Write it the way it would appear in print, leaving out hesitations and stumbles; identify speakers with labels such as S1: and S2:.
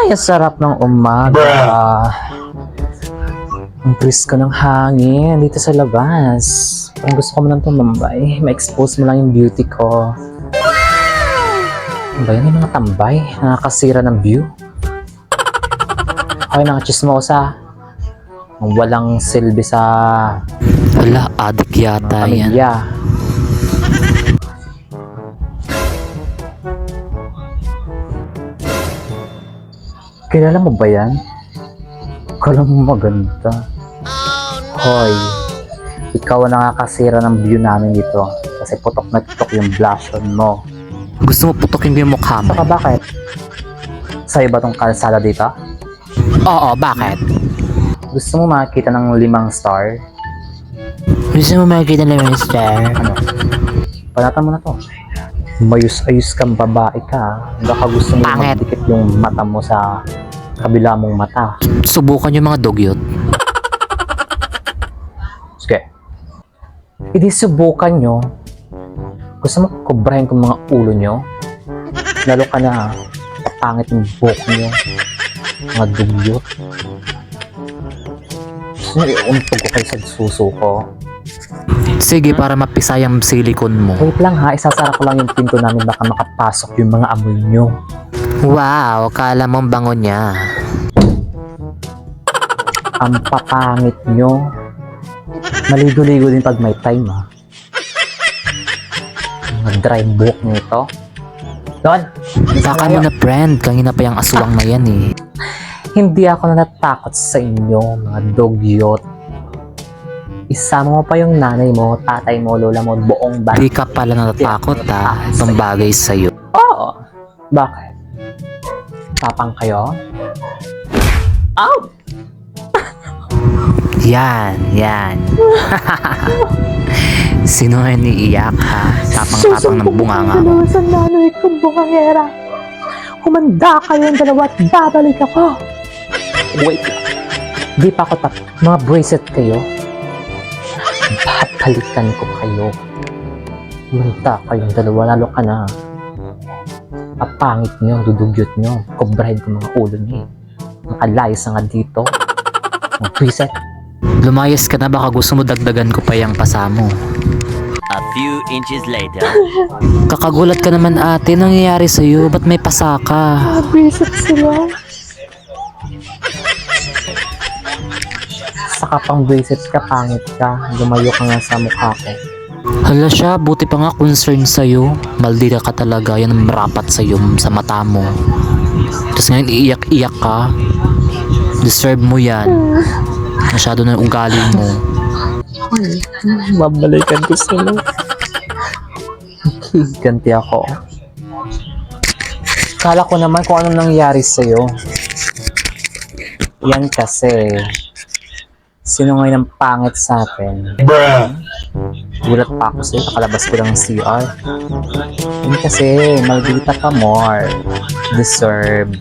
S1: Ay, sarap ng umaga. Ang brisk ko ng hangin dito sa labas. Parang gusto ko mo lang tumambay. Ma-expose mo lang yung beauty ko. Ano ba yan? Yung mga tambay. Nakakasira ng view. Ay, nakachismosa. Walang silbi sa
S2: Wala, adik yata yan.
S1: pamilya. Kilala mo ba yan? Kala mo maganda. Hoy, ikaw ang nakakasira ng view namin dito. Kasi putok na putok yung blush on mo.
S2: Gusto mo putokin ko yung mukha mo?
S1: Saka bakit? Sa'yo ba tong kalsada dito?
S2: Oo, bakit?
S1: Gusto mo makakita ng 5 star?
S2: Gusto mo makikita na yung star?
S1: Ano? Panatan mo na to. Mayus-ayus kang babae ka. Baka gusto mo
S2: Pangit.
S1: magdikit yung mata mo sa kabila mong mata.
S2: Subukan yung mga dugyot.
S1: Sige. Hindi subukan nyo. Gusto mo kubrahin ko mga ulo nyo? Lalo ka na pangit yung buhok nyo. Mga dugyot. Gusto nyo iuntog ko kayo sa suso ko?
S2: Sige, para mapisay ang silikon mo.
S1: Wait lang ha, isasara ko lang yung pinto namin baka makapasok yung mga amoy nyo.
S2: Wow, kala mong bango niya.
S1: Ang papangit nyo. Maligo-ligo din pag may time ha. Mga dry buhok nito. Doon!
S2: Baka mo na friend, kanina pa yung aswang na yan eh.
S1: Hindi ako natatakot sa inyo, mga dogyot. Isama mo pa yung nanay mo, tatay mo, lola mo, buong
S2: Di ka pala natatakot ha, itong bagay sa'yo.
S1: Oo! Bakit? Tapang kayo? Ow!
S2: Yan, yan. Sino nga niiyak ha? Tapang-tapang ng bunganga mo.
S1: Sa nanay ko, bungangera. Humanda kayong dalawa at babalik ako. Wait. Di pa ako tapos. Mga bracelet kayo. Babalikan ko kayo. Humanda kayong dalawa. Lalo ka na. Apangit nyo, dudugyot nyo. Kubrahin ko mga ulo nyo. Makalayas na nga dito. Mga bracelet.
S2: Lumayas ka na, baka gusto mo dagdagan ko pa yung pasa mo.
S3: A few inches later.
S2: Kakagulat ka naman ate, nangyayari sa'yo? Ba't may pasa ka?
S1: Bracelet sila. Saka pang bracelet ka, pangit ka. Lumayo ka nga sa mukha ko.
S2: Hala siya, buti pa nga concern sa'yo. Maldita ka talaga, yan ang marapat sa'yo sa mata mo. Tapos ngayon iiyak-iyak ka. Deserve mo yan. Masyado na yung ugali mo.
S1: Babalikan ko sila. Ganti ako. Kala ko naman kung anong nangyari sa'yo. Yan kasi. Sino ngayon ang pangit sa atin? Gulat pa ako sa'yo. Kakalabas ko lang ng CR. Yan kasi. Maldita ka more. Deserve.